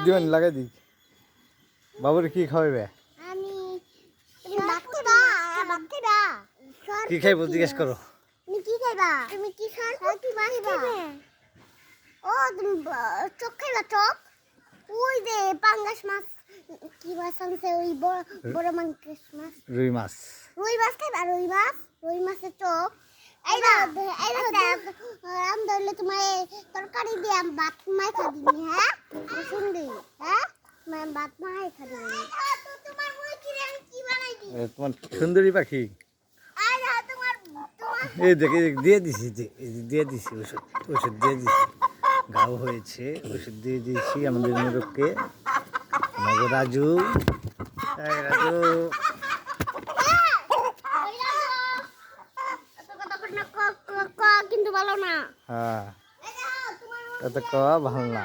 দিবেন লাগাই দিই বাবুর কি খাওয়াবে কি খাইবো জিজ্ঞেস করো তুমি কি খাইবা তুমি কি খাইবা ও তুমি চোখ খাইবা চোখ ওই যে পাঙ্গাস মাছ কি মাছ আনছে ওই বড় মাছ রুই মাছ খাইবা রুই মাছের চোখ আম ধরলে তোমার তরকারি দিয়ে ভাত মাখা দিবি হ্যাঁ শুনবি হ্যাঁ ভাত মাখা দিবি তোমার সুন্দরী পাখি এই দেখে দিয়ে দিছি ওষুধ দিয়ে দিছি ঘাও হয়েছে ওষুধ দিয়ে দিয়েছি আমাদের মোরগকে রাজু রাজু কিন্তু ভালো না হ্যাঁ কত কওয়া ভালো না